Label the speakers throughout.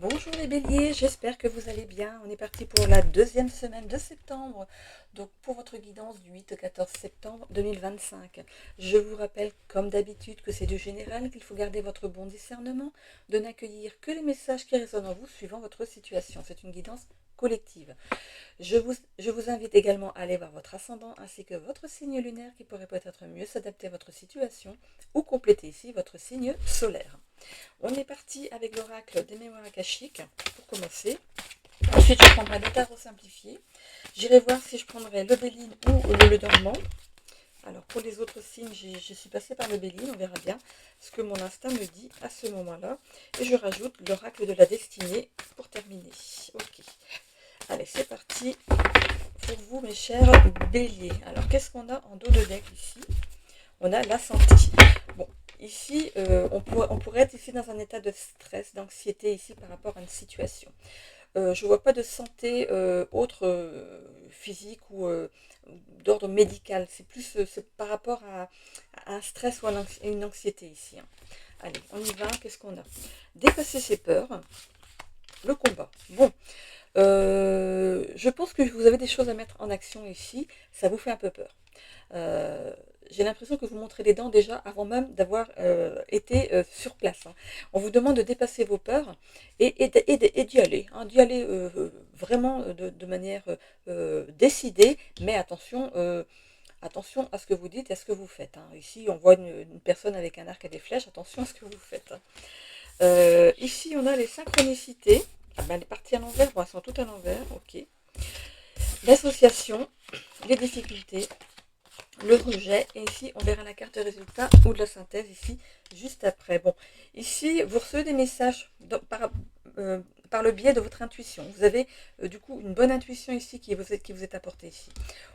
Speaker 1: Bonjour les béliers, j'espère que vous allez bien. On est parti pour la deuxième semaine de septembre, donc pour votre guidance du 8 au 14 septembre 2025. Je vous rappelle comme d'habitude que c'est du général, qu'il faut garder votre bon discernement, de n'accueillir que les messages qui résonnent en vous suivant votre situation. C'est une guidance collective. Je vous invite également à aller voir votre ascendant ainsi que votre signe lunaire qui pourrait peut-être mieux s'adapter à votre situation ou compléter ici votre signe solaire. On est parti avec l'oracle des mémoires akashiques pour commencer. Ensuite, je prendrai des tarots simplifiés. J'irai voir si je prendrai le Béline ou le Dormant. Alors, pour les autres signes, je suis passée par le Béline. On verra bien ce que mon instinct me dit à ce moment-là. Et je rajoute l'oracle de la destinée pour terminer. Ok. Allez, c'est parti pour vous, mes chers béliers. Alors, qu'est-ce qu'on a en dos de deck ici? On a la santé. Bon, ici, on pourrait être ici dans un état de stress, d'anxiété ici par rapport à une situation. Je ne vois pas de santé autre physique ou d'ordre médical. C'est plus c'est par rapport à un stress ou à une anxiété ici. Hein. Allez, on y va. Qu'est-ce qu'on a? Dépasser ses peurs. Le combat. Bon, je pense que vous avez des choses à mettre en action ici. Ça vous fait un peu peur. Euh, j'ai l'impression que vous montrez les dents déjà avant même d'avoir été sur place. Hein. On vous demande de dépasser vos peurs et d'y aller. Hein, d'y aller vraiment de manière décidée, mais attention à ce que vous dites et à ce que vous faites. Hein. Ici, on voit une personne avec un arc et des flèches. Attention à ce que vous faites. Hein. Ici, on a les synchronicités. Ah ben, les parties à l'envers, bon, elles sont toutes à l'envers. Ok. L'association, les difficultés, le rejet, et ici on verra la carte résultat ou de la synthèse ici juste après. Bon, ici vous recevez des messages par le biais de votre intuition. Vous avez du coup une bonne intuition ici qui vous est apportée ici.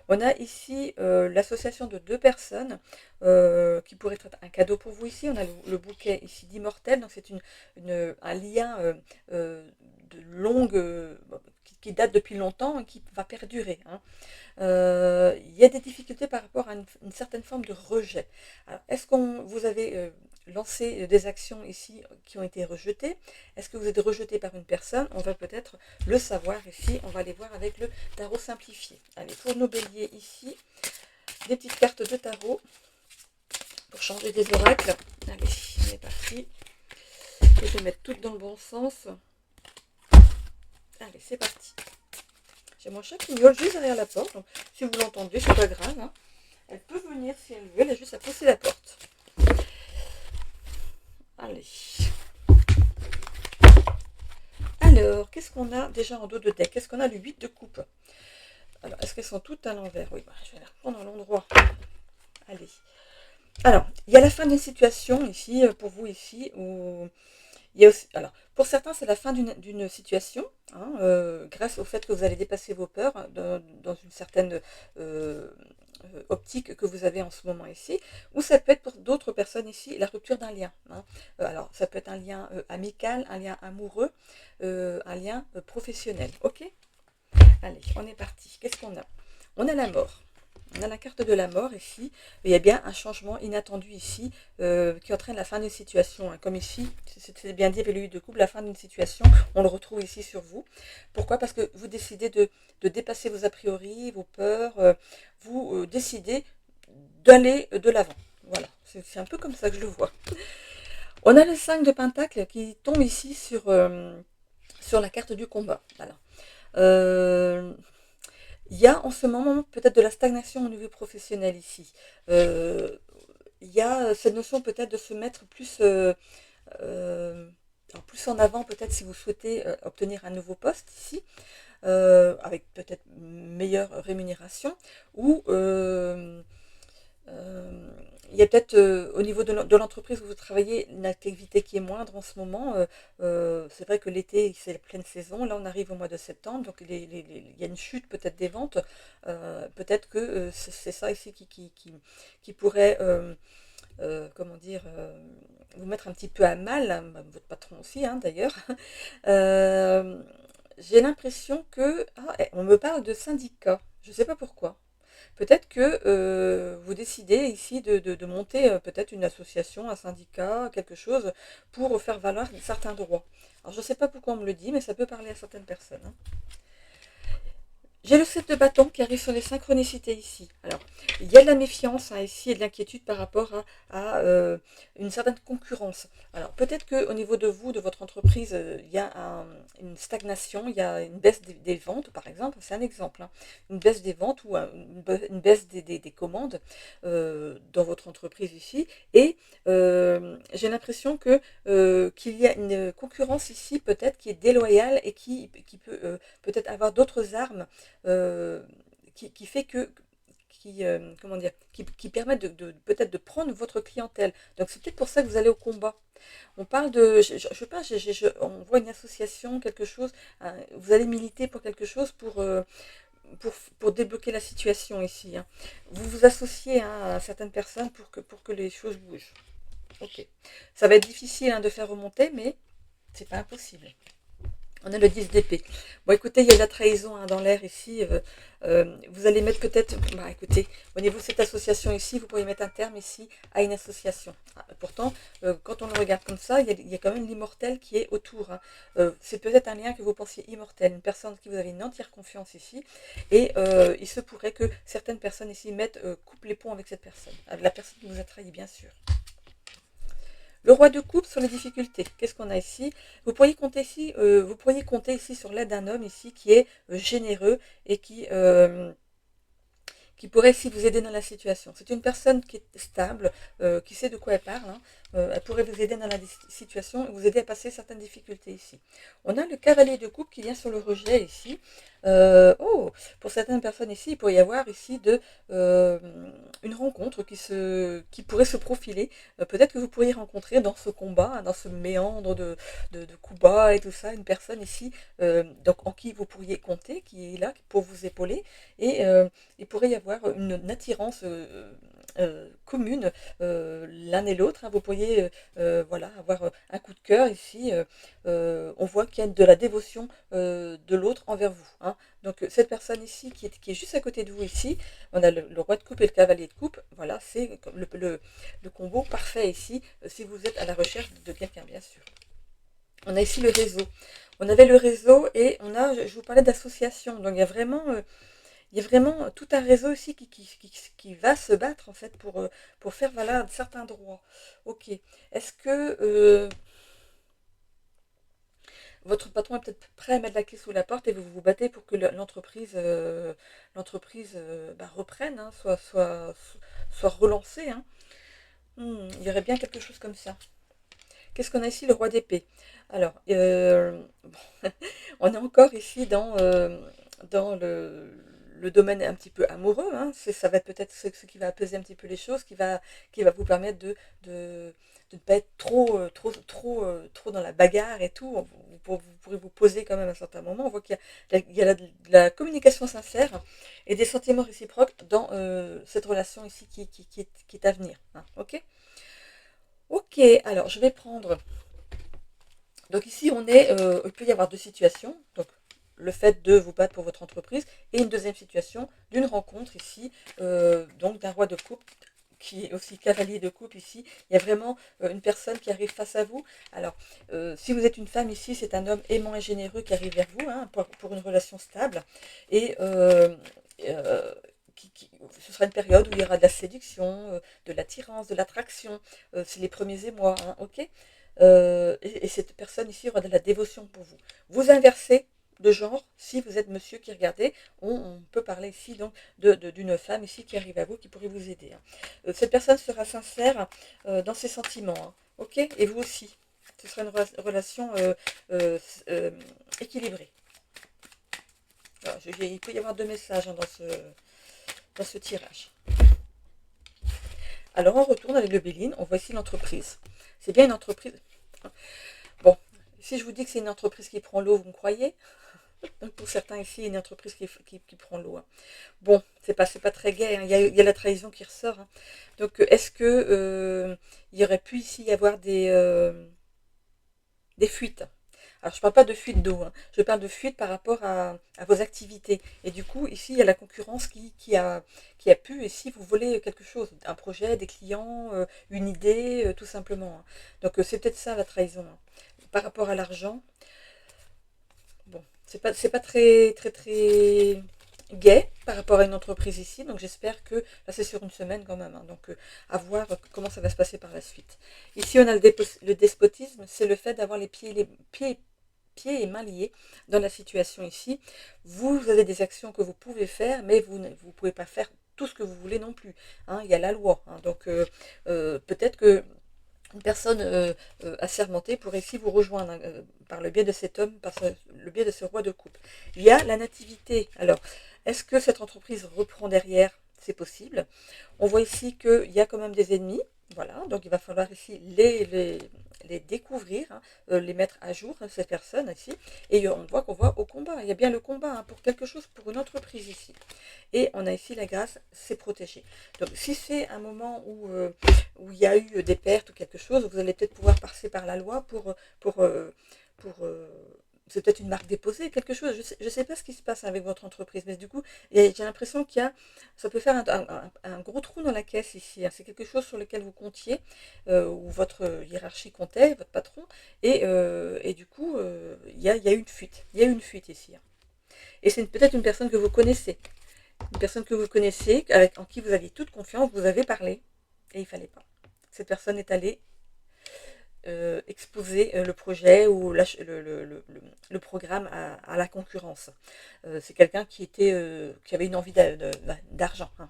Speaker 1: On a ici l'association de deux personnes qui pourrait être un cadeau pour vous ici. On a le bouquet ici d'immortel, donc c'est un lien de longue qui date depuis longtemps et qui va perdurer. Hein. Il y a des difficultés par rapport à une certaine forme de rejet. Alors, est-ce que vous avez lancé des actions ici qui ont été rejetées? Est-ce que vous êtes rejeté par une personne? On va peut-être le savoir ici. On va aller voir avec le tarot simplifié. Allez, pour nos béliers ici, des petites cartes de tarot pour changer des oracles. Allez, on est parti. Je vais mettre toutes dans le bon sens. Allez, c'est parti. J'ai mon chat qui miaule juste derrière la porte. Donc, si vous l'entendez, c'est pas grave. Hein. Elle peut venir si elle veut. Elle a juste à pousser la porte. Allez. Alors, qu'est-ce qu'on a déjà en dos de deck? Qu'est-ce qu'on a? Le 8 de coupe. Alors, est-ce qu'elles sont toutes à l'envers? Oui, bah, je vais les reprendre à l'endroit. Allez. Alors, il y a la fin d'une situation ici, pour vous ici, où il y a aussi, alors, pour certains, c'est la fin d'une situation, hein, grâce au fait que vous allez dépasser vos peurs hein, dans une certaine optique que vous avez en ce moment ici, ou ça peut être pour d'autres personnes ici la rupture d'un lien. Hein. Alors, ça peut être un lien amical, un lien amoureux, un lien professionnel. Ok? Allez, on est parti. Qu'est-ce qu'on a? On a la mort. On a la carte de la mort ici. Il y a bien un changement inattendu ici qui entraîne la fin d'une situation. Hein. Comme ici, c'est bien dit avec le 8 de coupe, la fin d'une situation, on le retrouve ici sur vous. Pourquoi? Parce que vous décidez de dépasser vos a priori, vos peurs. Vous décidez d'aller de l'avant. Voilà, c'est un peu comme ça que je le vois. On a le 5 de Pentacle qui tombe ici sur la carte du combat. Voilà. Euh, il y a en ce moment peut-être de la stagnation au niveau professionnel ici. Euh, il y a cette notion peut-être de se mettre euh, plus en avant, peut-être si vous souhaitez obtenir un nouveau poste ici, avec peut-être meilleure rémunération, ou euh, il y a peut-être au niveau de l'entreprise où vous travaillez une activité qui est moindre en ce moment. C'est vrai que l'été, c'est la pleine saison. Là, on arrive au mois de septembre, donc il y a une chute peut-être des ventes. Peut-être que c'est ça ici qui pourrait, comment dire, vous mettre un petit peu à mal, hein, votre patron aussi hein, d'ailleurs. Euh, j'ai l'impression que... Ah, on me parle de syndicat. Je ne sais pas pourquoi. Peut-être que vous décidez ici de monter peut-être une association, un syndicat, quelque chose pour faire valoir certains droits. Alors je ne sais pas pourquoi on me le dit, mais ça peut parler à certaines personnes, hein. J'ai le 7 de bâton qui arrive sur les synchronicités ici. Alors, il y a de la méfiance, hein, ici et de l'inquiétude par rapport à une certaine concurrence. Alors, peut-être qu'au niveau de vous, de votre entreprise, il y a une stagnation, il y a une baisse des ventes, par exemple. C'est un exemple, hein. Une baisse des ventes ou une baisse des commandes dans votre entreprise ici. Et j'ai l'impression qu'il y a une concurrence ici, peut-être, qui est déloyale et qui peut peut-être avoir d'autres armes euh, qui fait comment dire, qui permettent peut-être de prendre votre clientèle. Donc c'est peut-être pour ça que vous allez au combat. On parle de, je sais pas, on voit une association, quelque chose, hein, vous allez militer pour quelque chose pour débloquer la situation ici, hein. Vous vous associez, hein, à certaines personnes pour que les choses bougent. Ok. Ça va être difficile, hein, de faire remonter, mais c'est pas impossible. On a le 10 d'épée. Bon, écoutez, il y a de la trahison, hein, dans l'air ici. Vous allez mettre peut-être... Bah, écoutez, au niveau de cette association ici, vous pourriez mettre un terme ici à une association. Ah, pourtant, quand on le regarde comme ça, il y a quand même l'immortel qui est autour, hein. C'est peut-être un lien que vous pensiez immortel, une personne qui vous avez une entière confiance ici. Et il se pourrait que certaines personnes ici coupent les ponts avec cette personne, avec la personne qui vous a trahi, bien sûr. Le roi de coupe sur les difficultés. Qu'est-ce qu'on a ici? Vous pourriez compter ici sur l'aide d'un homme ici qui est généreux et qui pourrait ici vous aider dans la situation. C'est une personne qui est stable, qui sait de quoi elle parle, hein. Elle pourrait vous aider dans la situation et vous aider à passer certaines difficultés ici. On a le cavalier de coupe qui vient sur le rejet ici. Oh, pour certaines personnes ici, il pourrait y avoir ici euh, une rencontre qui pourrait se profiler. Peut-être que vous pourriez rencontrer dans ce combat, hein, dans ce méandre de coups bas et tout ça, une personne ici donc en qui vous pourriez compter, qui est là pour vous épauler. Et il pourrait y avoir une attirance commune l'un et l'autre, hein. Vous pourriez voilà, avoir un coup de cœur ici. On voit qu'il y a de la dévotion de l'autre envers vous, hein. Donc cette personne ici qui est juste à côté de vous ici, on a le roi de coupe et le cavalier de coupe. Voilà, c'est le combo parfait ici, si vous êtes à la recherche de quelqu'un, bien sûr. On a ici le réseau. On avait le réseau et je vous parlais d'association. Donc il y a vraiment tout un réseau ici qui va se battre en fait pour faire valoir certains droits. Ok. Est-ce que votre patron est peut-être prêt à mettre la clé sous la porte et vous vous battez pour que l'entreprise reprenne, hein, soit relancée, hein? Il y aurait bien quelque chose comme ça. Qu'est-ce qu'on a ici? Le roi d'épée. Alors, bon, on est encore ici dans le domaine un petit peu amoureux, hein. Ça va être peut-être ce qui va apaiser un petit peu les choses, qui va vous permettre de ne pas être trop dans la bagarre et tout. Vous pourrez vous poser quand même à un certain moment. On voit qu'il y a de la communication sincère et des sentiments réciproques dans cette relation ici qui est à venir, hein. Ok? Ok, alors je vais prendre. Donc ici, il peut y avoir deux situations. Donc le fait de vous battre pour votre entreprise et une deuxième situation d'une rencontre ici, donc d'un roi de coupe qui est aussi cavalier de coupe ici. Il y a vraiment une personne qui arrive face à vous. Alors, si vous êtes une femme ici, c'est un homme aimant et généreux qui arrive vers vous, hein, pour une relation stable. Et euh, ce sera une période où il y aura de la séduction, de l'attirance, de l'attraction. C'est les premiers émois, hein, ok? Et cette personne ici aura de la dévotion pour vous. Vous inversez de genre, si vous êtes monsieur qui regardez, on peut parler ici donc d'une femme ici qui arrive à vous, qui pourrait vous aider, hein. Cette personne sera sincère dans ses sentiments, hein, ok? Et vous aussi. Ce sera une relation euh, euh, équilibrée. Alors, il peut y avoir deux messages, hein, dans ce tirage. Alors on retourne avec le Béline, on voit ici l'entreprise. C'est bien une entreprise. Bon, si je vous dis que c'est une entreprise qui prend l'eau, vous me croyez? Donc pour certains ici, une entreprise qui prend l'eau, hein. Bon, c'est pas très gai, hein. Il y a la trahison qui ressort, hein. Donc est-ce que il y aurait pu ici y avoir des fuites? Alors, je ne parle pas de fuite d'eau, hein, je parle de fuite par rapport à vos activités. Et du coup, ici, il y a la concurrence qui a pu, ici, vous voler quelque chose, un projet, des clients, une idée, tout simplement, hein. Donc, c'est peut-être ça la trahison, hein. Par rapport à l'argent, bon, c'est pas très, très, très gai par rapport à une entreprise ici. Donc, j'espère que, là, c'est sur une semaine quand même, hein, donc, à voir comment ça va se passer par la suite. Ici, on a le despotisme, c'est le fait d'avoir les pieds et mains liés dans la situation ici. Vous avez des actions que vous pouvez faire, mais vous ne vous pouvez pas faire tout ce que vous voulez non plus, hein. Il y a la loi, hein. Donc, peut-être que une personne assermentée pourrait ici vous rejoindre, hein, par le biais de cet homme, par le biais de ce roi de coupe. Il y a la nativité. Alors, est-ce que cette entreprise reprend derrière? C'est possible. On voit ici qu'il y a quand même des ennemis. Voilà, donc il va falloir ici les découvrir, hein, les mettre à jour, hein, ces personnes ici. Et on voit qu'on voit au combat. Il y a bien le combat, hein, pour quelque chose, pour une entreprise ici. Et on a ici la grâce, c'est protégé. Donc si c'est un moment où il y a eu des pertes ou quelque chose, vous allez peut-être pouvoir passer par la loi pour, c'est peut-être une marque déposée, quelque chose. Je sais pas ce qui se passe avec votre entreprise, mais du coup, j'ai l'impression ça peut faire un gros trou dans la caisse ici, hein. C'est quelque chose sur lequel vous comptiez, ou votre hiérarchie comptait, votre patron, et du coup, il y a une fuite. Il y a une fuite ici, hein. Et c'est peut-être une personne que vous connaissez. Une personne que vous connaissez, en qui vous aviez toute confiance, vous avez parlé, et il ne fallait pas. Cette personne est allée exposer le projet ou le programme à la concurrence. C'est quelqu'un qui avait une envie d'argent, hein.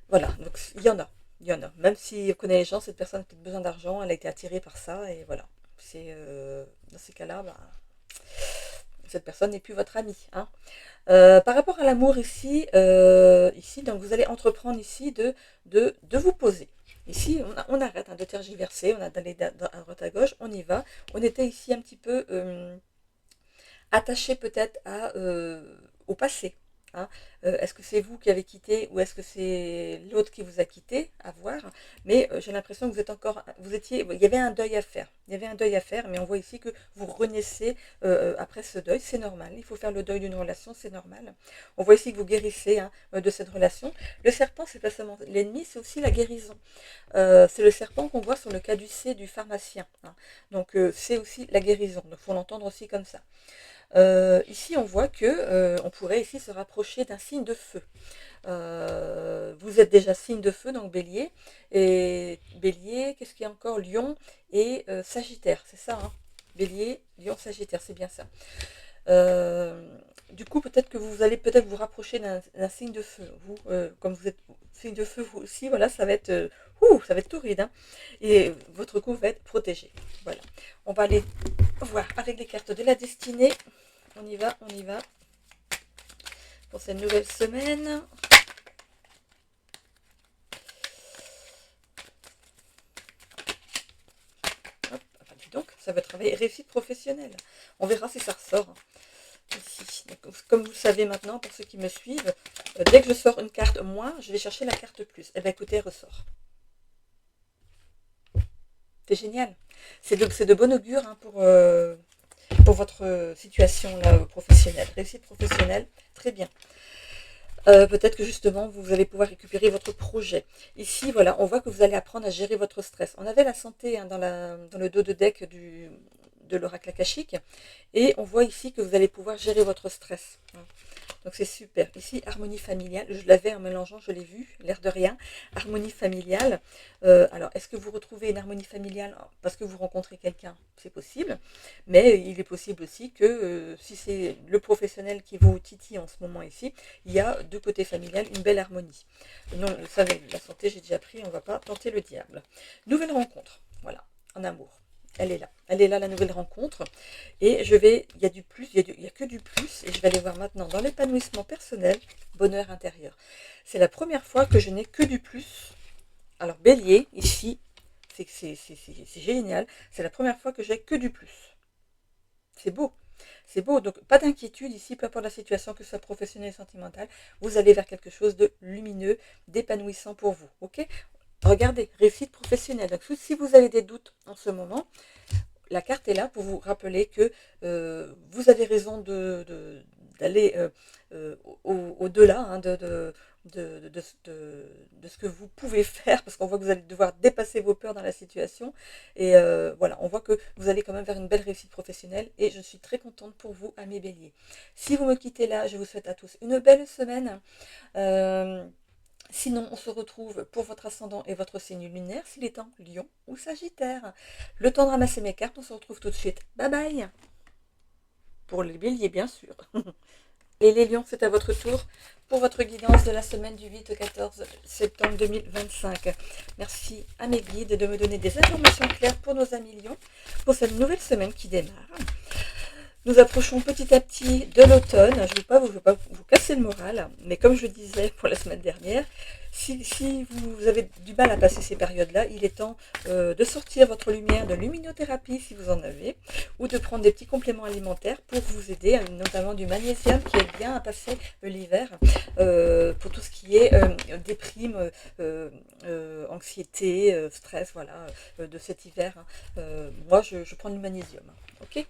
Speaker 1: Voilà, donc il y en a. Il y en a. Même si on connaît les gens, cette personne a peut-être besoin d'argent, elle a été attirée par ça, et voilà. Dans ces cas-là, bah, cette personne n'est plus votre ami, hein. Par rapport à l'amour ici, donc vous allez entreprendre ici de vous poser. Ici, on arrête, hein, de tergiverser, on a d'aller à droite à gauche, on y va. On était ici un petit peu attaché peut-être au passé, hein. Est-ce que c'est vous qui avez quitté ou est-ce que c'est l'autre qui vous a quitté? À voir. Mais j'ai l'impression que il y avait un deuil à faire. Il y avait un deuil à faire, mais on voit ici que vous renaissez après ce deuil. C'est normal. Il faut faire le deuil d'une relation, c'est normal. On voit ici que vous guérissez, hein, de cette relation. Le serpent, c'est pas seulement l'ennemi, c'est aussi la guérison. C'est le serpent qu'on voit sur le caducée du pharmacien, hein. Donc c'est aussi la guérison. Donc il faut l'entendre aussi comme ça. Ici, on voit que on pourrait ici se rapprocher d'un signe de feu. Vous êtes déjà signe de feu, donc bélier. Et bélier, qu'est-ce qu'il y a encore? Lion et sagittaire, c'est ça, hein? Bélier, lion, sagittaire, c'est bien ça. Du coup, peut-être que vous allez peut-être vous rapprocher d'un signe de feu. Vous, comme vous êtes signe de feu, vous aussi, voilà, ça va être torride, hein. Et votre coup va être protégé. Voilà. On va aller voir avec les cartes de la destinée. On y va, on y va. Pour cette nouvelle semaine. Hop, enfin, dis donc, ça va travailler réussite professionnelle. On verra si ça ressort ici. Donc, comme vous le savez maintenant, pour ceux qui me suivent, dès que je sors une carte moins, je vais chercher la carte plus. Eh bien, écoutez, elle ressort. C'est génial. C'est de bon augure, hein, pour votre situation là, professionnelle. Réussite professionnelle, très bien. Peut-être que justement, vous allez pouvoir récupérer votre projet. Ici, voilà, on voit que vous allez apprendre à gérer votre stress. On avait la santé, hein, dans le dos de deck de l'oracle akashique. Et on voit ici que vous allez pouvoir gérer votre stress, hein. Donc c'est super. Ici, harmonie familiale. Je l'avais en mélangeant, je l'ai vu, l'air de rien. Harmonie familiale. Alors, est-ce que vous retrouvez une harmonie familiale parce que vous rencontrez quelqu'un? C'est possible. Mais il est possible aussi que si c'est le professionnel qui vous titille en ce moment ici, il y a de côté familial une belle harmonie. Non, ça, la santé, j'ai déjà pris, on ne va pas tenter le diable. Nouvelle rencontre, voilà, en amour. Elle est là la nouvelle rencontre. Et il y a du plus, il y a que du plus. Et je vais aller voir maintenant dans l'épanouissement personnel, bonheur intérieur. C'est la première fois que je n'ai que du plus. Alors bélier, ici, c'est génial. C'est la première fois que j'ai que du plus. C'est beau. C'est beau, donc pas d'inquiétude ici, peu importe la situation, que ce soit professionnelle ou sentimentale, vous allez vers quelque chose de lumineux, d'épanouissant pour vous, ok? Regardez, réussite professionnelle. Donc si vous avez des doutes en ce moment, la carte est là pour vous rappeler que vous avez raison d'aller au-delà, hein, de ce que vous pouvez faire, parce qu'on voit que vous allez devoir dépasser vos peurs dans la situation. Et voilà, on voit que vous allez quand même vers une belle réussite professionnelle, et je suis très contente pour vous, amis Bélier. Si vous me quittez là, je vous souhaite à tous une belle semaine. Euh, Sinon, on se retrouve pour votre ascendant et votre signe lunaire, s'il est en Lion ou Sagittaire. Le temps de ramasser mes cartes, on se retrouve tout de suite. Bye bye. Pour les béliers, bien sûr. Et les lions, c'est à votre tour pour votre guidance de la semaine du 8 au 14 septembre 2025. Merci à mes guides de me donner des informations claires pour nos amis lions pour cette nouvelle semaine qui démarre. Nous approchons petit à petit de l'automne. Je ne veux pas vous casser le moral, mais comme je le disais pour la semaine dernière, si vous avez du mal à passer ces périodes-là, il est temps de sortir votre lumière de luminothérapie si vous en avez, ou de prendre des petits compléments alimentaires pour vous aider, notamment du magnésium qui aide bien à passer l'hiver, pour tout ce qui est déprime, anxiété, stress, voilà, de cet hiver. Moi, je prends du magnésium. Ok ?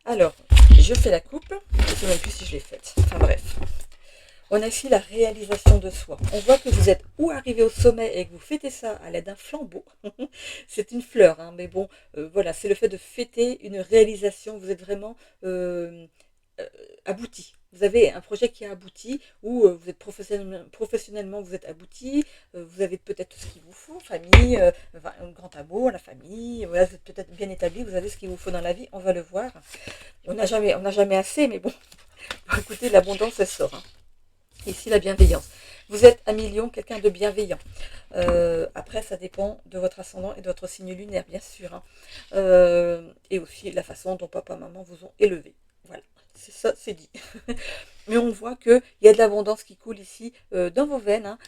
Speaker 1: Alors, je fais la coupe, je ne sais même plus si je l'ai faite. Enfin bref. On a ici la réalisation de soi. On voit que vous êtes ou arrivé au sommet et que vous fêtez ça à l'aide d'un flambeau. C'est une fleur, hein, mais bon, voilà, c'est le fait de fêter une réalisation. Vous êtes vraiment abouti. Vous avez un projet qui a abouti, ou vous êtes professionnellement vous êtes abouti, vous avez peut-être tout ce qu'il vous faut, famille, un grand amour, la famille, voilà, vous êtes peut-être bien établi, vous avez ce qu'il vous faut dans la vie, on va le voir. On n'a jamais assez, mais bon, écoutez, l'abondance, elle sort. Hein. Ici, la bienveillance. Vous êtes un million, quelqu'un de bienveillant. Après, ça dépend de votre ascendant et de votre signe lunaire, bien sûr. Hein. Et aussi la façon dont papa et maman vous ont élevé. Voilà, c'est ça, c'est dit. Mais on voit qu'il y a de l'abondance qui coule ici dans vos veines, hein,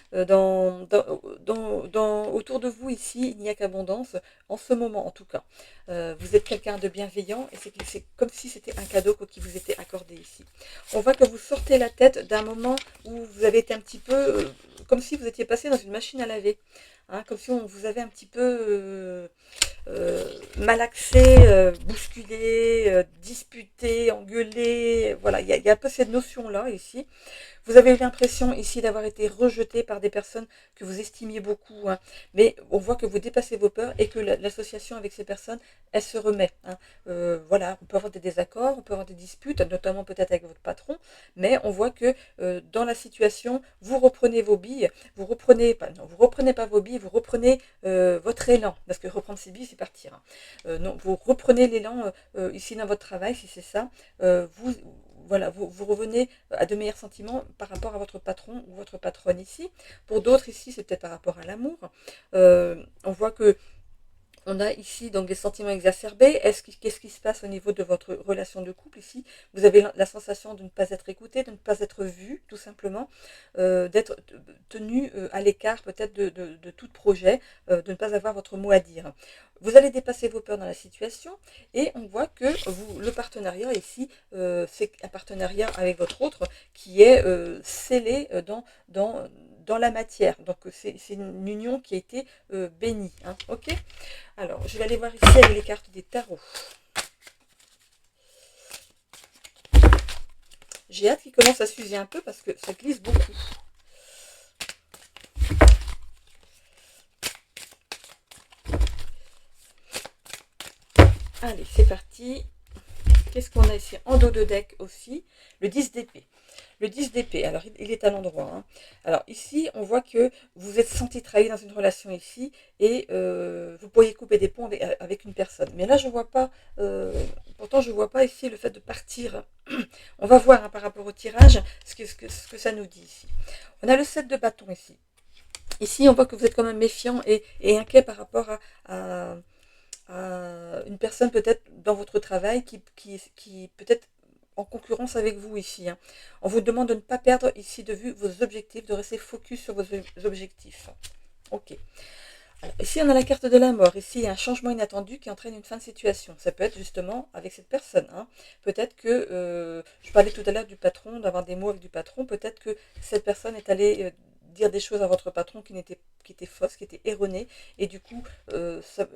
Speaker 1: autour de vous ici, il n'y a qu'abondance, en ce moment en tout cas. Vous êtes quelqu'un de bienveillant, et c'est comme si c'était un cadeau qui vous était accordé ici. On voit que vous sortez la tête d'un moment où vous avez été un petit peu, comme si vous étiez passé dans une machine à laver. Hein, comme si on vous avait un petit peu malaxé, bousculé, disputé, engueulé. Voilà, il y a un peu cette notion-là ici. Vous avez eu l'impression ici d'avoir été rejeté par des personnes que vous estimiez beaucoup, hein, mais on voit que vous dépassez vos peurs et que l'association avec ces personnes, elle se remet. Hein. Voilà, on peut avoir des désaccords, on peut avoir des disputes, notamment peut-être avec votre patron, mais on voit que dans la situation, vous reprenez vos billes, vous reprenez pas vos billes, vous reprenez votre élan, parce que reprendre ses billes, c'est partir. Hein. Non, vous reprenez l'élan ici dans votre travail, si c'est ça, voilà, vous revenez à de meilleurs sentiments par rapport à votre patron ou votre patronne ici. Pour d'autres ici, c'est peut-être par rapport à l'amour. On voit que on a ici donc des sentiments exacerbés. Qu'est-ce qui se passe au niveau de votre relation de couple ici? Vous avez la sensation de ne pas être écouté, de ne pas être vu, tout simplement, d'être tenu à l'écart peut-être de tout projet, de ne pas avoir votre mot à dire. Vous allez dépasser vos peurs dans la situation, et on voit que le partenariat ici, c'est un partenariat avec votre autre qui est scellé dans la matière. Donc c'est une union qui a été bénie. Hein, ok. Alors, je vais aller voir ici avec les cartes des tarots. J'ai hâte qu'il commence à s'user un peu parce que ça glisse beaucoup. Allez, c'est parti. Qu'est-ce qu'on a ici en dos de deck aussi? Le 10 d'épée. Le 10 d'épée, alors il est à l'endroit. Hein. Alors ici, on voit que vous vous êtes senti trahi dans une relation ici, et vous pourriez couper des ponts avec une personne. Mais là, je ne vois pas, pourtant je ne vois pas ici le fait de partir. On va voir hein, par rapport au tirage ce que ça nous dit ici. On a le 7 de bâton ici. Ici, on voit que vous êtes quand même méfiant et inquiet par rapport à une personne peut-être dans votre travail qui peut-être en concurrence avec vous ici. Hein. On vous demande de ne pas perdre ici de vue vos objectifs, de rester focus sur vos objectifs. Ok. Alors, ici, on a la carte de la mort. Ici, il y a un changement inattendu qui entraîne une fin de situation. Ça peut être justement avec cette personne. Hein. Peut-être que, je parlais tout à l'heure du patron, d'avoir des mots avec du patron. Peut-être que cette personne est allée dire des choses à votre patron qui étaient fausses, qui étaient erronées, et du coup, ça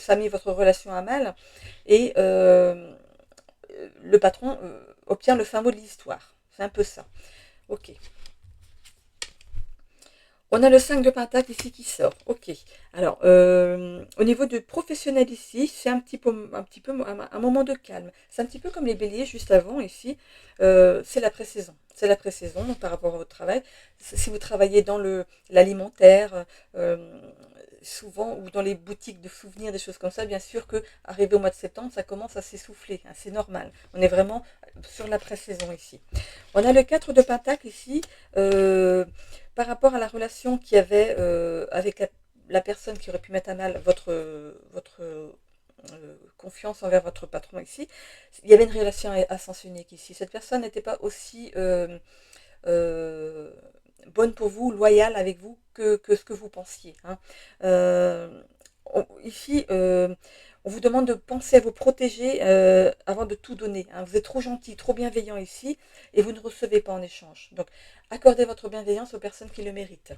Speaker 1: a mis votre relation à mal, et le patron obtient le fin mot de l'histoire. C'est un peu ça. Ok. On a le 5 de Pentacle ici qui sort. Ok. Alors, au niveau de professionnel ici, c'est un moment de calme. C'est un petit peu comme les béliers juste avant ici. C'est la pré-saison. C'est la pré-saison donc par rapport à votre travail. Si vous travaillez dans l'alimentaire, souvent, ou dans les boutiques de souvenirs, des choses comme ça, bien sûr que arrivé au mois de septembre, ça commence à s'essouffler. Hein, c'est normal. On est vraiment sur la pré-saison ici. On a le 4 de Pentacle ici. Par rapport à la relation qu'il y avait avec la personne qui aurait pu mettre à mal votre confiance envers votre patron ici, il y avait une relation à sens unique ici. Cette personne n'était pas aussi euh, bonne pour vous, loyale avec vous que ce que vous pensiez. Hein. Ici, on vous demande de penser à vous protéger avant de tout donner. Hein. Vous êtes trop gentil, trop bienveillant ici, et vous ne recevez pas en échange. Donc, accordez votre bienveillance aux personnes qui le méritent.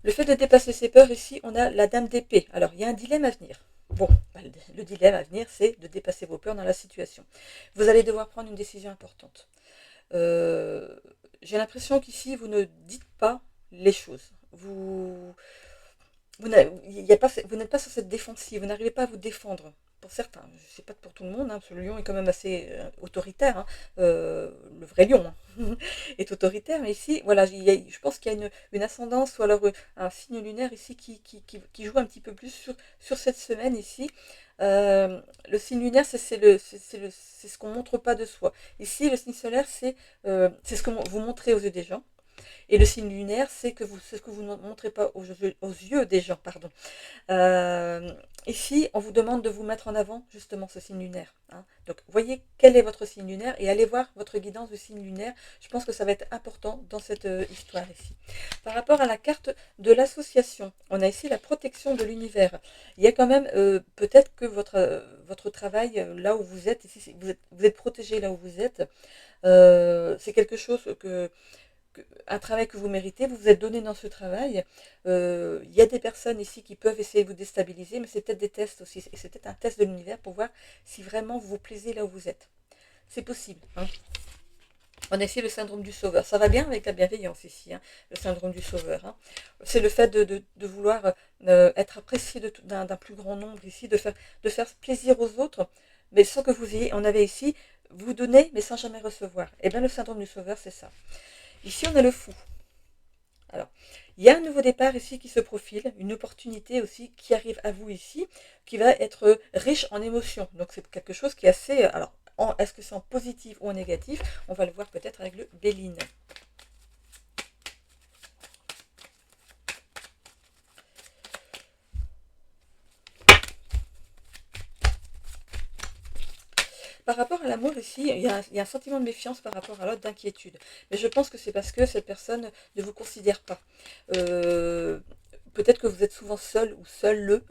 Speaker 1: Le fait de dépasser ses peurs, ici, on a la dame d'épée. Alors, il y a un dilemme à venir. Bon, le dilemme à venir, c'est de dépasser vos peurs dans la situation. Vous allez devoir prendre une décision importante. J'ai l'impression qu'ici, vous ne dites pas les choses. Vous n'êtes pas sur cette défensive, vous n'arrivez pas à vous défendre. Pour certains, je ne sais pas pour tout le monde, hein, parce que le lion est quand même assez autoritaire. Hein, le vrai lion hein, est autoritaire, mais ici, voilà, je pense qu'il y a une ascendance ou alors un signe lunaire ici qui joue un petit peu plus sur cette semaine ici. Le signe lunaire, c'est ce qu'on ne montre pas de soi. Ici, le signe solaire, c'est ce que vous montrez aux yeux des gens. Et le signe lunaire, c'est ce que vous ne montrez pas aux yeux des gens. Pardon. Ici, on vous demande de vous mettre en avant justement ce signe lunaire. Hein. Donc, voyez quel est votre signe lunaire et allez voir votre guidance du signe lunaire. Je pense que ça va être important dans cette histoire ici. Par rapport à la carte de l'association, on a ici la protection de l'univers. Il y a quand même peut-être que votre travail, là où vous êtes, ici, vous êtes protégé là où vous êtes. C'est quelque chose un travail que vous méritez, vous vous êtes donné dans ce travail. Il y a des personnes ici qui peuvent essayer de vous déstabiliser, mais c'est peut-être des tests aussi. Et c'est peut-être un test de l'univers pour voir si vraiment vous vous plaisez là où vous êtes. C'est possible. Hein. On a ici le syndrome du sauveur. Ça va bien avec la bienveillance ici, hein, le syndrome du sauveur. Hein. C'est le fait de vouloir être apprécié d'un plus grand nombre ici, de faire plaisir aux autres, mais sans que vous ayez, on avait ici, vous donner, mais sans jamais recevoir. Et bien le syndrome du sauveur, c'est ça. Ici, on a le fou. Alors, il y a un nouveau départ ici qui se profile, une opportunité aussi qui arrive à vous ici, qui va être riche en émotions. Donc, c'est quelque chose qui est assez... Alors, est-ce que c'est en positif ou en négatif? On va le voir peut-être avec le Béline. Par rapport à l'amour ici, il y a un sentiment de méfiance par rapport à l'autre, d'inquiétude. Mais je pense que c'est parce que cette personne ne vous considère pas. Peut-être que vous êtes souvent seul ou seul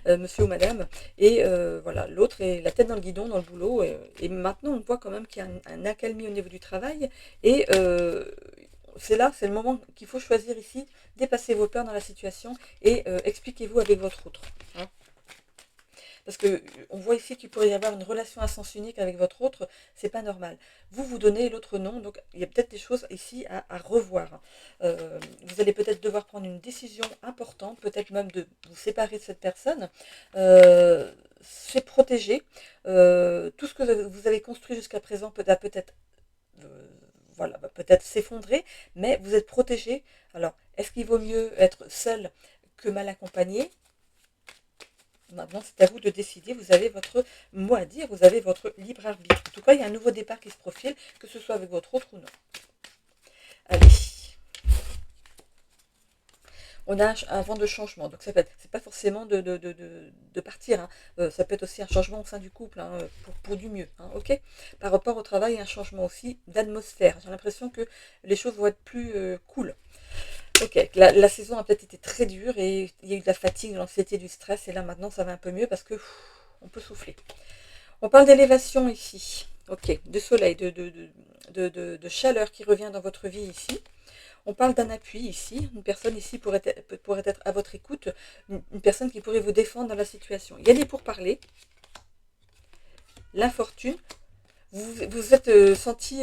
Speaker 1: monsieur ou madame, et voilà, l'autre est la tête dans le guidon, dans le boulot, et maintenant on voit quand même qu'il y a un accalmie au niveau du travail, et c'est le moment qu'il faut choisir ici, dépasser vos peurs dans la situation, et expliquez-vous avec votre autre. Hein. Parce que on voit ici qu'il pourrait y avoir une relation à sens unique avec votre autre, c'est pas normal. Vous donnez l'autre non, donc il y a peut-être des choses ici à revoir. Vous allez peut-être devoir prendre une décision importante, peut-être même de vous séparer de cette personne. C'est protéger. Tout ce que vous avez construit jusqu'à présent peut-être voilà, peut-être s'effondrer, mais vous êtes protégé. Alors, est-ce qu'il vaut mieux être seul que mal accompagné? Maintenant, c'est à vous de décider, vous avez votre mot à dire, vous avez votre libre arbitre. En tout cas, il y a un nouveau départ qui se profile, que ce soit avec votre autre ou non. Allez. On a un vent de changement, donc c'est pas forcément de partir, hein. Ça peut être aussi un changement au sein du couple, hein, pour du mieux, hein, ok. Par rapport au travail, un changement aussi d'atmosphère. J'ai l'impression que les choses vont être plus cool. Ok, la saison a peut-être été très dure et il y a eu de la fatigue, de l'anxiété, du stress, et là maintenant ça va un peu mieux parce que on peut souffler. On parle d'élévation ici, ok, de soleil, de chaleur qui revient dans votre vie ici. On parle d'un appui ici. Une personne ici pourrait être à votre écoute. Une personne qui pourrait vous défendre dans la situation. Il y a des pourparlers. L'infortune. Vous êtes senti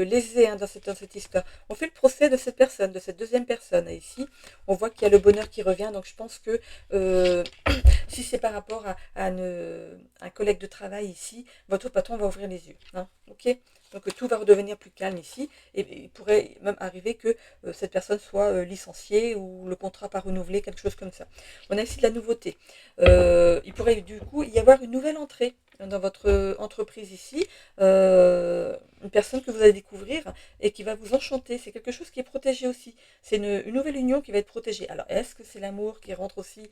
Speaker 1: lésé hein, dans cette histoire. On fait le procès de cette personne, de cette deuxième personne. Et ici, on voit qu'il y a le bonheur qui revient. Donc, je pense que si c'est par rapport à un collègue de travail ici, votre patron va ouvrir les yeux. Hein, ok. Donc, tout va redevenir plus calme ici. Et il pourrait même arriver que cette personne soit licenciée ou le contrat pas renouvelé, quelque chose comme ça. On a ici de la nouveauté. Il pourrait du coup y avoir une nouvelle entrée dans votre entreprise ici, une personne que vous allez découvrir et qui va vous enchanter. C'est quelque chose qui est protégé aussi. C'est une nouvelle union qui va être protégée. Alors, est-ce que c'est l'amour qui rentre aussi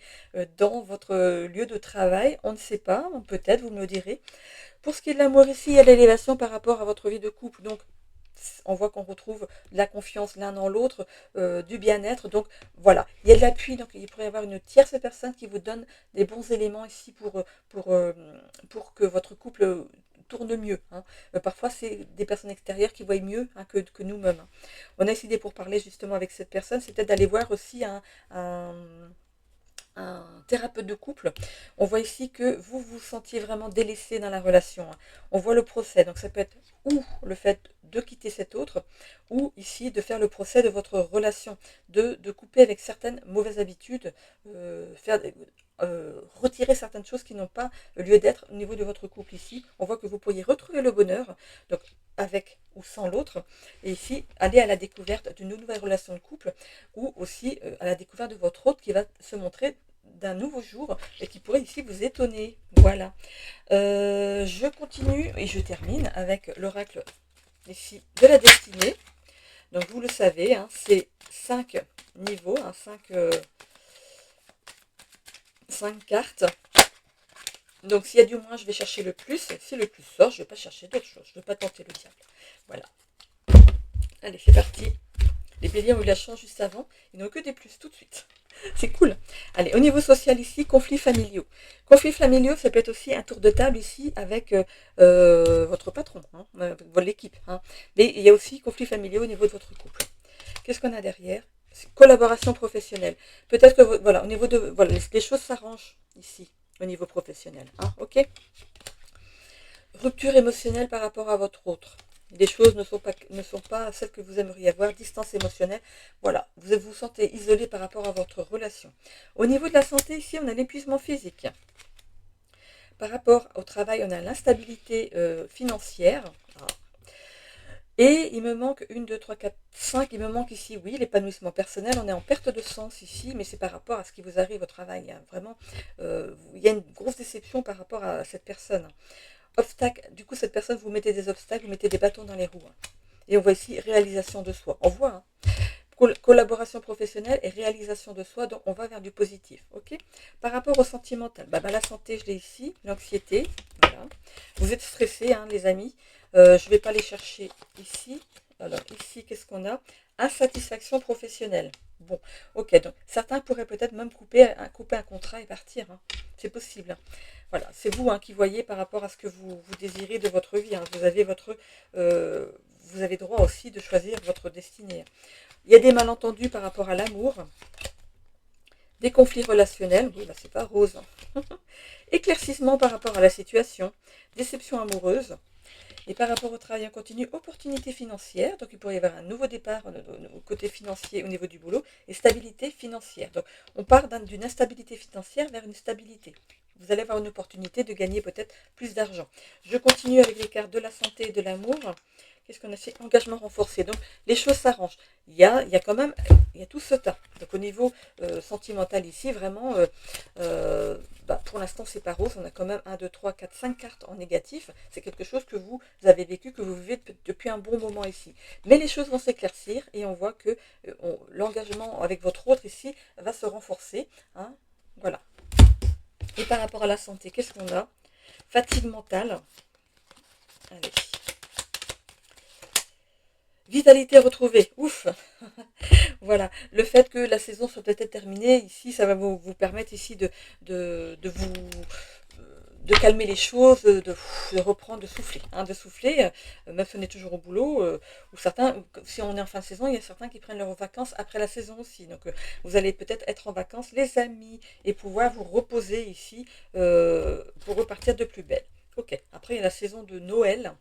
Speaker 1: dans votre lieu de travail? On ne sait pas, peut-être, vous me le direz. Pour ce qui est de l'amour ici, il y a l'élévation par rapport à votre vie de couple. Donc, on voit qu'on retrouve de la confiance l'un dans l'autre, du bien-être. Donc, voilà, il y a de l'appui. Donc, il pourrait y avoir une tierce personne qui vous donne des bons éléments ici pour que votre couple tourne mieux. Hein. Parfois, c'est des personnes extérieures qui voient mieux hein, que nous-mêmes. Hein. On a décidé pour parler justement avec cette personne, c'est peut-être d'aller voir aussi un thérapeute de couple. On voit ici que vous vous sentiez vraiment délaissé dans la relation. Hein. On voit le procès. Donc, ça peut être ou le fait de quitter cet autre, ou ici de faire le procès de votre relation, de couper avec certaines mauvaises habitudes, retirer certaines choses qui n'ont pas lieu d'être au niveau de votre couple ici. On voit que vous pourriez retrouver le bonheur, donc avec ou sans l'autre, et ici aller à la découverte d'une nouvelle relation de couple, ou aussi à la découverte de votre autre qui va se montrer d'un nouveau jour et qui pourrait ici vous étonner. Voilà. Je continue et je termine avec l'oracle ici de la destinée. Donc vous le savez, hein, c'est 5 niveaux, hein, 5 cartes. Donc s'il y a du moins, je vais chercher le plus. Si le plus sort, je ne vais pas chercher d'autres choses. Je ne vais pas tenter le diable. Voilà. Allez, c'est parti. Les béliers ont eu la chance juste avant. Ils n'ont que des plus tout de suite. C'est cool. Allez, au niveau social ici, conflits familiaux. Conflits familiaux, ça peut être aussi un tour de table ici avec votre patron, hein, l'équipe. Hein. Mais il y a aussi conflits familiaux au niveau de votre couple. Qu'est-ce qu'on a derrière? Collaboration professionnelle. Peut-être que, voilà, au niveau de... Voilà, les choses s'arrangent ici, au niveau professionnel. Hein, ok. Rupture émotionnelle par rapport à votre autre. Les choses ne sont pas celles que vous aimeriez avoir, distance émotionnelle. Voilà, vous vous sentez isolé par rapport à votre relation. Au niveau de la santé, ici, on a l'épuisement physique. Par rapport au travail, on a l'instabilité financière. Et il me manque 1, 2, 3, 4, 5. Il me manque ici, oui, l'épanouissement personnel. On est en perte de sens ici, mais c'est par rapport à ce qui vous arrive au travail. Hein. Vraiment, il y a une grosse déception par rapport à cette personne. Obstacle, du coup, cette personne, vous mettez des obstacles, vous mettez des bâtons dans les roues. Hein. Et on voit ici réalisation de soi. On voit, hein. Collaboration professionnelle et réalisation de soi, donc on va vers du positif. Ok. Par rapport au sentimental, la santé, je l'ai ici, l'anxiété, voilà. Vous êtes stressé, hein, les amis. Je ne vais pas les chercher ici. Alors ici, qu'est-ce qu'on a? Insatisfaction professionnelle. Bon, ok, donc certains pourraient peut-être même couper un contrat et partir. Hein. C'est possible. Hein. Voilà, c'est vous hein, qui voyez par rapport à ce que vous désirez de votre vie. Hein. Vous avez droit aussi de choisir votre destinée. Il y a des malentendus par rapport à l'amour, des conflits relationnels, oui, là c'est pas rose. Hein. Éclaircissement par rapport à la situation, déception amoureuse. Et par rapport au travail en continu, opportunité financière, donc il pourrait y avoir un nouveau départ au côté financier au niveau du boulot, et stabilité financière. Donc on part d'une instabilité financière vers une stabilité. Vous allez avoir une opportunité de gagner peut-être plus d'argent. Je continue avec les cartes de la santé et de l'amour. Qu'est-ce qu'on a fait? Engagement renforcé. Donc les choses s'arrangent. Il y a quand même, il y a tout ce tas. Donc au niveau sentimental ici, vraiment, pour l'instant c'est pas rose. On a quand même 1, 2, 3, 4, 5 cartes en négatif. C'est quelque chose que vous avez vécu, que vous vivez depuis un bon moment ici. Mais les choses vont s'éclaircir et on voit que l'engagement avec votre autre ici va se renforcer. Hein, voilà. Et par rapport à la santé, qu'est-ce qu'on a? Fatigue mentale. Allez. Vitalité retrouvée. Ouf. Voilà. Le fait que la saison soit peut-être terminée, ici, ça va vous permettre ici de de calmer les choses, de reprendre, de souffler, hein, de souffler, même si on est toujours au boulot, ou certains, si on est en fin de saison, il y a certains qui prennent leurs vacances après la saison aussi. Donc vous allez peut-être être en vacances, les amis, et pouvoir vous reposer ici pour repartir de plus belle. Ok, après il y a la saison de Noël,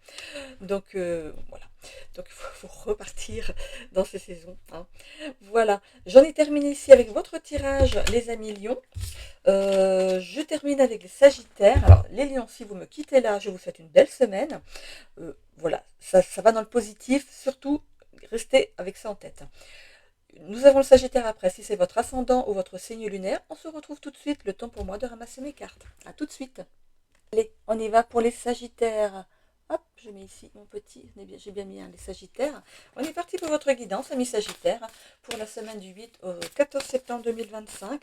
Speaker 1: donc voilà. Donc il faut repartir dans ces saisons, hein. Voilà, j'en ai terminé ici avec votre tirage, les amis Lions. Je termine avec les Sagittaires. Alors, les Lions, si vous me quittez là, je vous souhaite une belle semaine. Voilà, ça va dans le positif. Surtout, restez avec ça en tête. Nous avons le Sagittaire après. Si c'est votre ascendant ou votre signe lunaire, on se retrouve tout de suite. Le temps pour moi de ramasser mes cartes. À tout de suite. Allez, on y va pour les Sagittaires. Hop, je mets ici mon petit, j'ai bien mis les Sagittaires. On est parti pour votre guidance, amis Sagittaires, pour la semaine du 8 au 14 septembre 2025.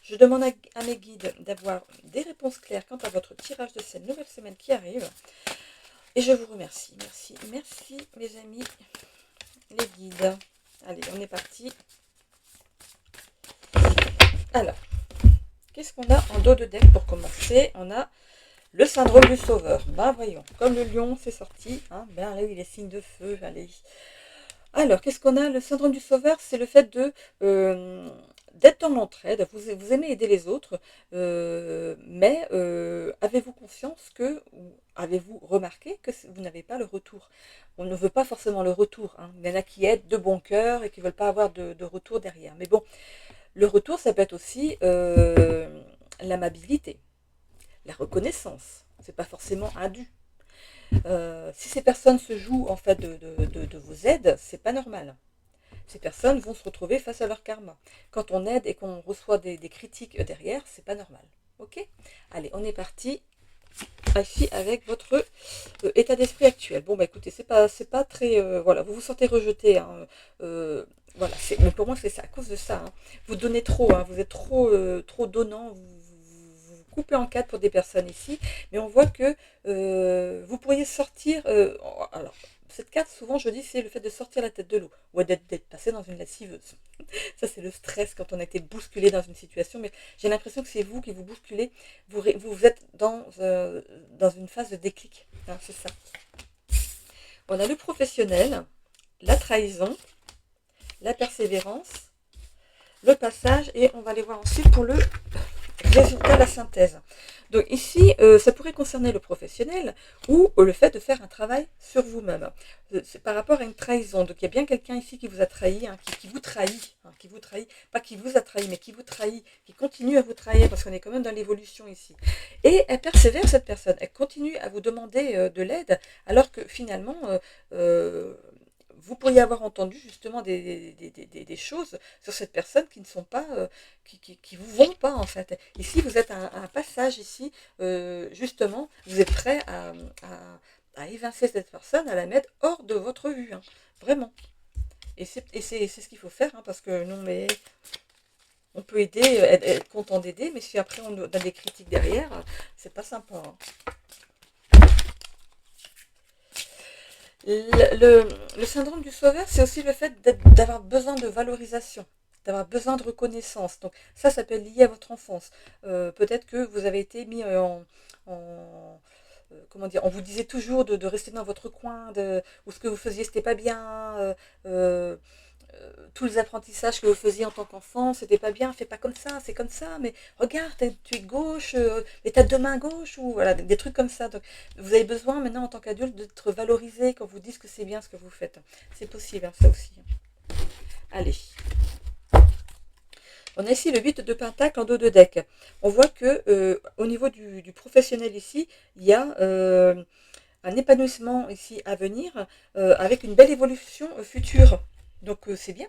Speaker 1: Je demande à mes guides d'avoir des réponses claires quant à votre tirage de cette nouvelle semaine qui arrive. Et je vous remercie. Merci, merci mes amis, les guides. Allez, on est parti. Alors, qu'est-ce qu'on a en dos de deck pour commencer? On a le syndrome du sauveur. Ben voyons, comme le lion c'est sorti, hein, ben là il est signe de feu, allez. Alors, qu'est-ce qu'on a? Le syndrome du sauveur, c'est le fait de d'être en entraide. Vous aimez aider les autres, mais avez-vous conscience que, ou avez-vous remarqué que vous n'avez pas le retour? On ne veut pas forcément le retour, hein. Il y en a qui aident de bon cœur et qui ne veulent pas avoir de retour derrière. Mais bon, le retour, ça peut être aussi l'amabilité, la reconnaissance. C'est pas forcément un dû. Si ces personnes se jouent en fait de vos aides, c'est pas normal. Ces personnes vont se retrouver face à leur karma. Quand on aide et qu'on reçoit des critiques derrière, c'est pas normal. Ok? Allez, on est parti ici avec votre état d'esprit actuel. Bon bah écoutez, c'est pas très voilà, vous vous sentez rejeté, hein, voilà, mais pour moi c'est ça, à cause de ça, hein. Vous donnez trop, hein, vous êtes trop donnant, vous coupez en quatre pour des personnes ici, mais on voit que vous pourriez sortir. Alors, cette carte, souvent, je dis, c'est le fait de sortir la tête de l'eau, ou d'être passé dans une lessiveuse. Ça, c'est le stress quand on a été bousculé dans une situation, mais j'ai l'impression que c'est vous qui vous bousculez, vous êtes dans une phase de déclic, hein, c'est ça. On a le professionnel, la trahison, la persévérance, le passage, et on va aller voir ensuite pour le résultat, la synthèse. Donc ici, ça pourrait concerner le professionnel ou le fait de faire un travail sur vous-même. C'est par rapport à une trahison. Donc il y a bien quelqu'un ici qui vous a trahi, hein, qui vous trahit, hein, qui vous trahit, pas qui vous a trahi, mais qui vous trahit, qui continue à vous trahir, parce qu'on est quand même dans l'évolution ici. Et elle persévère, cette personne. Elle continue à vous demander de l'aide, alors que finalement, vous pourriez avoir entendu justement des choses sur cette personne qui ne sont pas, qui vous vont pas en fait. Ici, vous êtes à un passage ici, justement, vous êtes prêt à évincer cette personne, à la mettre hors de votre vue, hein, vraiment. Et c'est ce qu'il faut faire, hein, parce que non mais on peut aider, être content d'aider, mais si après on a des critiques derrière, c'est pas sympa, hein. Le syndrome du sauveur, c'est aussi le fait d'avoir besoin de valorisation, d'avoir besoin de reconnaissance. Donc ça peut être lié à votre enfance. Peut-être que vous avez été mis comment dire, on vous disait toujours de rester dans votre coin, ou ce que vous faisiez, c'était pas bien. Tous les apprentissages que vous faisiez en tant qu'enfant, c'était pas bien, fais pas comme ça, c'est comme ça, mais regarde, tu es gauche, mais t'as deux mains gauches, ou voilà, des trucs comme ça. Donc, vous avez besoin maintenant en tant qu'adulte d'être valorisé quand vous dites que c'est bien ce que vous faites. C'est possible, hein, ça aussi. Allez. On a ici le 8 de Pentacle en dos de deck. On voit que au niveau du professionnel ici, il y a un épanouissement ici à venir avec une belle évolution future. Donc c'est bien.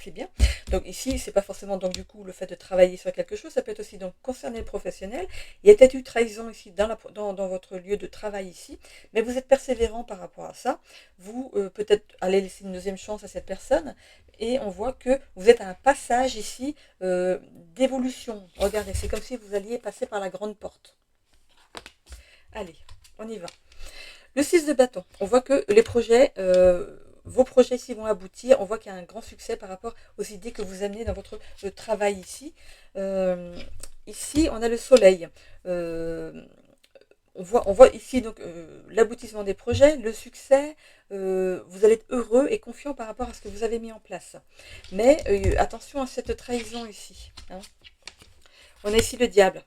Speaker 1: C'est bien. Donc ici, c'est pas forcément donc du coup le fait de travailler sur quelque chose, ça peut être aussi donc concerner le professionnel. Il y a peut-être eu trahison ici dans votre lieu de travail ici, mais vous êtes persévérant par rapport à ça. Vous peut-être allez laisser une deuxième chance à cette personne, et on voit que vous êtes à un passage ici d'évolution. Regardez, c'est comme si vous alliez passer par la grande porte. Allez, on y va. Le 6 de bâton, on voit que les projets, vos projets ici vont aboutir. On voit qu'il y a un grand succès par rapport aux idées que vous amenez dans votre travail ici. Ici, on a le soleil. on voit ici donc l'aboutissement des projets, le succès, vous allez être heureux et confiant par rapport à ce que vous avez mis en place. Mais attention à cette trahison ici, hein. On a ici le diable.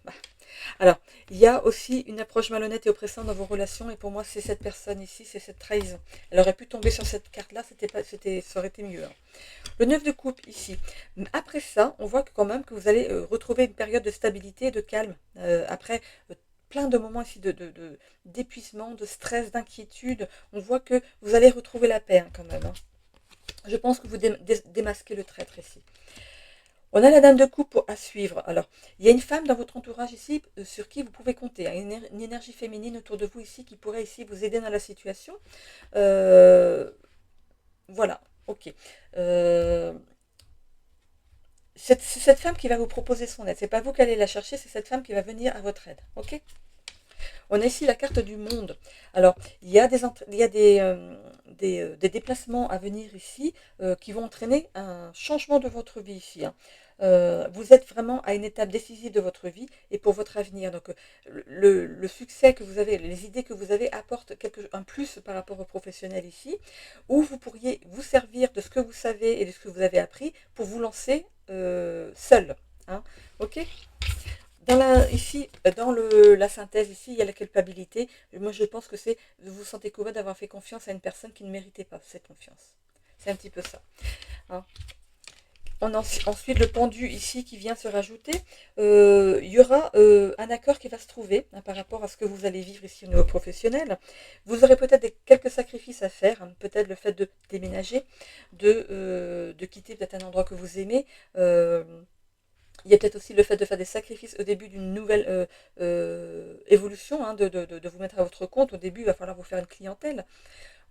Speaker 1: Alors, il y a aussi une approche malhonnête et oppressante dans vos relations, et pour moi, c'est cette personne ici, c'est cette trahison. Elle aurait pu tomber sur cette carte-là, ça aurait été mieux, hein. Le 9 de coupe ici. Après ça, on voit que quand même que vous allez retrouver une période de stabilité, de calme. Après plein de moments ici d'épuisement, de stress, d'inquiétude, on voit que vous allez retrouver la paix, hein, quand même, hein. Je pense que vous démasquez le traître ici. On a la dame de coupe à suivre. Alors, il y a une femme dans votre entourage ici sur qui vous pouvez compter, hein, une énergie féminine autour de vous ici qui pourrait ici vous aider dans la situation. Voilà, ok. C'est cette femme qui va vous proposer son aide. C'est pas vous qui allez la chercher, c'est cette femme qui va venir à votre aide. Ok. On a ici la carte du monde. Alors, il y a des déplacements à venir ici qui vont entraîner un changement de votre vie ici, hein. Vous êtes vraiment à une étape décisive de votre vie et pour votre avenir. Donc, le succès que vous avez, les idées que vous avez apportent un plus par rapport au professionnel ici, où vous pourriez vous servir de ce que vous savez et de ce que vous avez appris pour vous lancer seul, hein. Ok. Ici, dans la synthèse, ici, il y a la culpabilité. Moi, je pense que c'est, vous vous sentez coupable d'avoir fait confiance à une personne qui ne méritait pas cette confiance. C'est un petit peu ça, hein. On a ensuite le pendu ici qui vient se rajouter. Il y aura un accord qui va se trouver, hein, par rapport à ce que vous allez vivre ici au niveau professionnel. Vous aurez peut-être quelques sacrifices à faire, hein, peut-être le fait de déménager, de quitter peut-être un endroit que vous aimez. Il y a peut-être aussi le fait de faire des sacrifices au début d'une nouvelle évolution, hein, de vous mettre à votre compte. Au début, il va falloir vous faire une clientèle.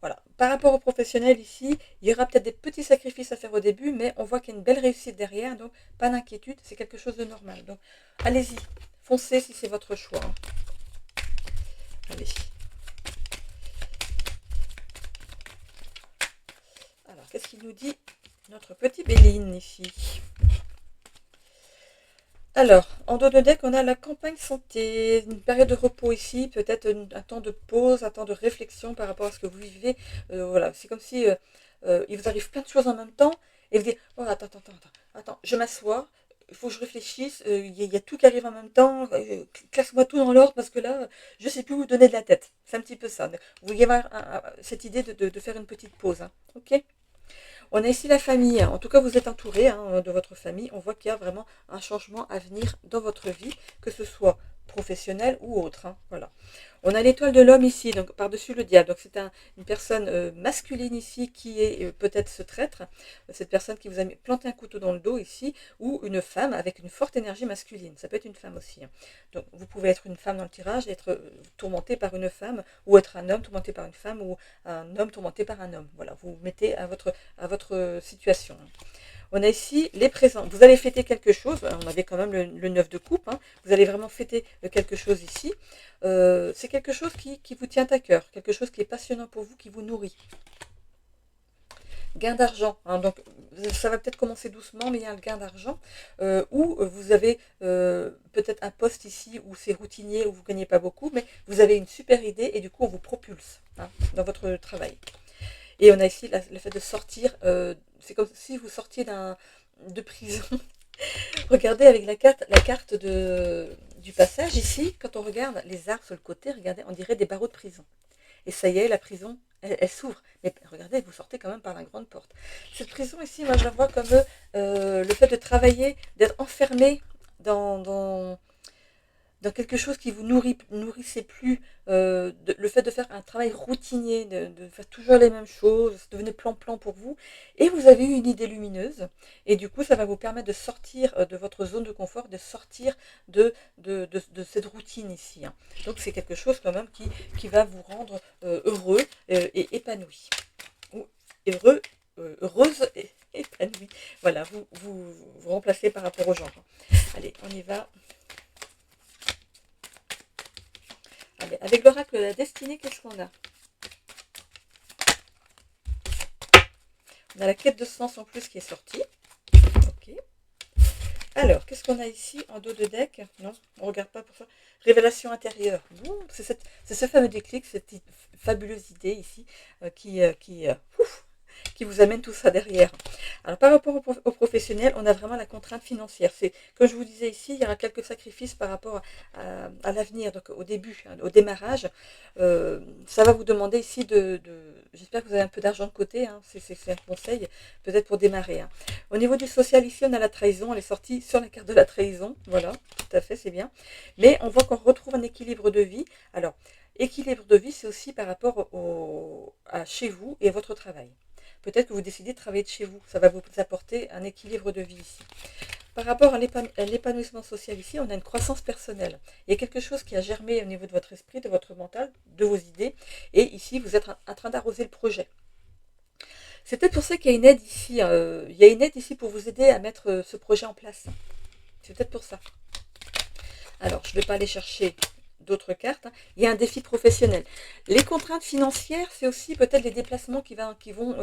Speaker 1: Voilà. Par rapport aux professionnels ici, il y aura peut-être des petits sacrifices à faire au début, mais on voit qu'il y a une belle réussite derrière, donc pas d'inquiétude, c'est quelque chose de normal. Donc allez-y, foncez si c'est votre choix, hein. Allez. Alors, qu'est-ce qu'il nous dit notre petit Béline ici? Alors, en dos de deck, on a la campagne santé, une période de repos ici, peut-être un temps de pause, un temps de réflexion par rapport à ce que vous vivez. Voilà, c'est comme si il vous arrive plein de choses en même temps, et vous dites, oh, attends, je m'assois, il faut que je réfléchisse, il y a tout qui arrive en même temps, classe-moi tout dans l'ordre, parce que là, je ne sais plus où donner de la tête. C'est un petit peu ça. Vous voyez cette idée de faire une petite pause, hein. Ok. On a ici la famille, en tout cas vous êtes entouré, hein, de votre famille. On voit qu'il y a vraiment un changement à venir dans votre vie, que ce soit professionnel ou autre, hein, voilà. On a l'étoile de l'homme ici, donc par-dessus le diable. Donc c'est une personne masculine ici qui est peut-être ce traître, cette personne qui vous a planté un couteau dans le dos ici, ou une femme avec une forte énergie masculine. Ça peut être une femme aussi, hein. Donc vous pouvez être une femme dans le tirage, être tourmenté par une femme, ou être un homme tourmenté par une femme, ou un homme tourmenté par un homme. Voilà, vous vous mettez à votre situation. On a ici les présents. Vous allez fêter quelque chose. On avait quand même le 9 de coupe, hein. Vous allez vraiment fêter quelque chose ici. C'est quelque chose qui vous tient à cœur, quelque chose qui est passionnant pour vous, qui vous nourrit. Gain d'argent, hein, donc ça va peut-être commencer doucement, mais il y a un gain d'argent, où vous avez peut-être un poste ici où c'est routinier, où vous ne gagnez pas beaucoup, mais vous avez une super idée et du coup on vous propulse, hein, dans votre travail. Et on a ici le fait de sortir, c'est comme si vous sortiez de prison. Regardez avec la carte du passage ici, quand on regarde les arbres sur le côté, regardez, on dirait des barreaux de prison. Et ça y est, la prison, elle s'ouvre. Mais regardez, vous sortez quand même par la grande porte. Cette prison ici, moi je la vois comme le fait de travailler, d'être enfermé dans quelque chose qui vous nourrissait plus, le fait de faire un travail routinier, de faire toujours les mêmes choses, ça devenait plan-plan pour vous, et vous avez eu une idée lumineuse, et du coup ça va vous permettre de sortir de votre zone de confort, de sortir de cette routine ici, hein. Donc c'est quelque chose quand même qui va vous rendre heureux et épanoui. Ou heureux, heureuse et épanouie. Voilà, vous remplacez par rapport au genre. Allez, on y va. Allez, avec l'oracle de la destinée, qu'est-ce qu'on a? On a la quête de sens en plus qui est sortie. Ok. Alors, qu'est-ce qu'on a ici en dos de deck? Non, on ne regarde pas pour ça. Révélation intérieure. Bon, c'est ce fameux déclic, cette fabuleuse idée ici qui vous amène tout ça derrière. Alors, par rapport aux professionnels, on a vraiment la contrainte financière. C'est, comme je vous disais ici, il y aura quelques sacrifices par rapport à l'avenir, donc au début, hein, au démarrage. Ça va vous demander ici j'espère que vous avez un peu d'argent de côté, hein, c'est un conseil, peut-être pour démarrer. Hein. Au niveau du social, ici, on a la trahison, elle est sortie sur la carte de la trahison, voilà, tout à fait, c'est bien. Mais on voit qu'on retrouve un équilibre de vie. Alors, équilibre de vie, c'est aussi par rapport à chez vous et à votre travail. Peut-être que vous décidez de travailler de chez vous. Ça va vous apporter un équilibre de vie ici. Par rapport à l'épanouissement social ici, on a une croissance personnelle. Il y a quelque chose qui a germé au niveau de votre esprit, de votre mental, de vos idées. Et ici, vous êtes en train d'arroser le projet. C'est peut-être pour ça qu'il y a une aide ici. Il y a une aide ici pour vous aider à mettre ce projet en place. C'est peut-être pour ça. Alors, je ne vais pas aller chercher d'autres cartes. Hein. Il y a un défi professionnel. Les contraintes financières, c'est aussi peut-être les déplacements qui vont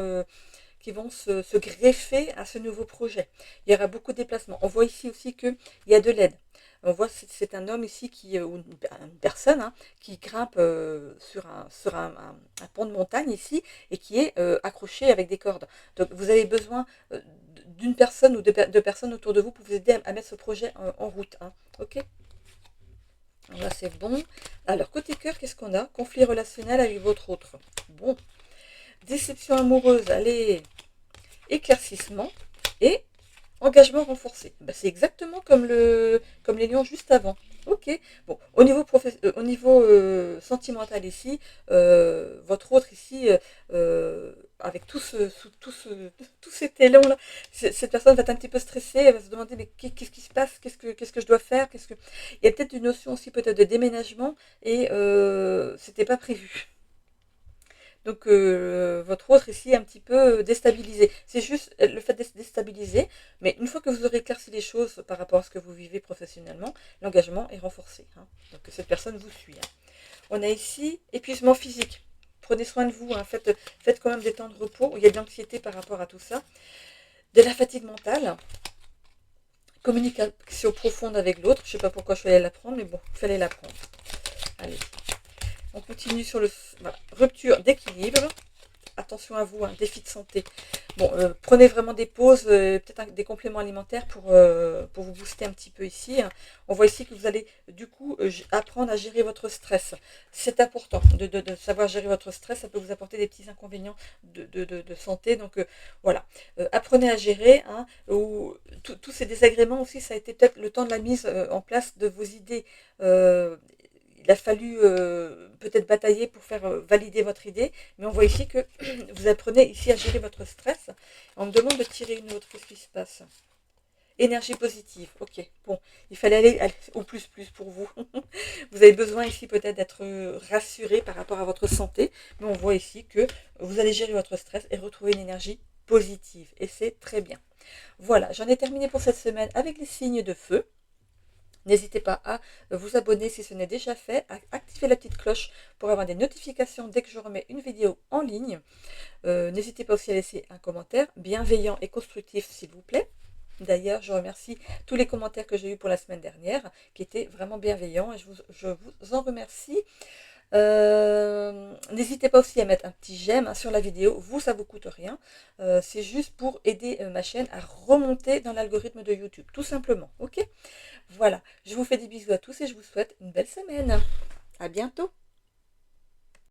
Speaker 1: se greffer à ce nouveau projet. Il y aura beaucoup de déplacements. On voit ici aussi qu'il y a de l'aide. On voit que c'est un homme ici, ou une personne, hein, qui grimpe sur un pont de montagne ici et qui est accroché avec des cordes. Donc vous avez besoin d'une personne ou de personnes autour de vous pour vous aider à mettre ce projet en route. Hein. Ok. Là c'est bon. Alors côté cœur, qu'est-ce qu'on a? Conflit relationnel avec votre autre. Bon. Déception amoureuse, allez. Éclaircissement et engagement renforcé. Ben, c'est exactement comme les lions juste avant. Ok. Bon, au niveau sentimental ici, votre autre ici, avec tout cet élan là, cette personne va être un petit peu stressée, elle va se demander mais qu'est-ce qui se passe, qu'est-ce que je dois faire, il y a peut-être une notion aussi peut-être de déménagement et c'était pas prévu. Donc votre autre ici est un petit peu déstabilisé. C'est juste le fait d'être déstabilisé, mais une fois que vous aurez éclairci les choses par rapport à ce que vous vivez professionnellement, l'engagement est renforcé. Hein. Donc cette personne vous suit. Hein. On a ici épuisement physique. Prenez soin de vous, hein. Faites quand même des temps de repos. Il y a de l'anxiété par rapport à tout ça. De la fatigue mentale. Communication profonde avec l'autre. Je ne sais pas pourquoi je suis allée la prendre, mais bon, il fallait la prendre. Allez. On continue sur voilà, rupture d'équilibre. Attention à vous, un défi de santé. Bon, prenez vraiment des pauses, peut-être des compléments alimentaires pour vous booster un petit peu ici. Hein. On voit ici que vous allez du coup apprendre à gérer votre stress. C'est important de savoir gérer votre stress, ça peut vous apporter des petits inconvénients de santé. Donc voilà, apprenez à gérer. Hein, tous ces désagréments aussi, ça a été peut-être le temps de la mise en place de vos idées. Il a fallu peut-être batailler pour faire valider votre idée, mais on voit ici que vous apprenez ici à gérer votre stress. On me demande de tirer une autre. Qu'est-ce qui se passe? Énergie positive. Ok, bon, il fallait aller au plus pour vous. Vous avez besoin ici peut-être d'être rassuré par rapport à votre santé, mais on voit ici que vous allez gérer votre stress et retrouver une énergie positive, et c'est très bien. Voilà, j'en ai terminé pour cette semaine avec les signes de feu. N'hésitez pas à vous abonner si ce n'est déjà fait, à activer la petite cloche pour avoir des notifications dès que je remets une vidéo en ligne. N'hésitez pas aussi à laisser un commentaire bienveillant et constructif s'il vous plaît. D'ailleurs, je remercie tous les commentaires que j'ai eus pour la semaine dernière, qui étaient vraiment bienveillants, et je vous en remercie. N'hésitez pas aussi à mettre un petit j'aime hein, sur la vidéo, vous ça vous coûte rien, c'est juste pour aider ma chaîne à remonter dans l'algorithme de YouTube, tout simplement, ok? Voilà, je vous fais des bisous à tous et je vous souhaite une belle semaine, à bientôt.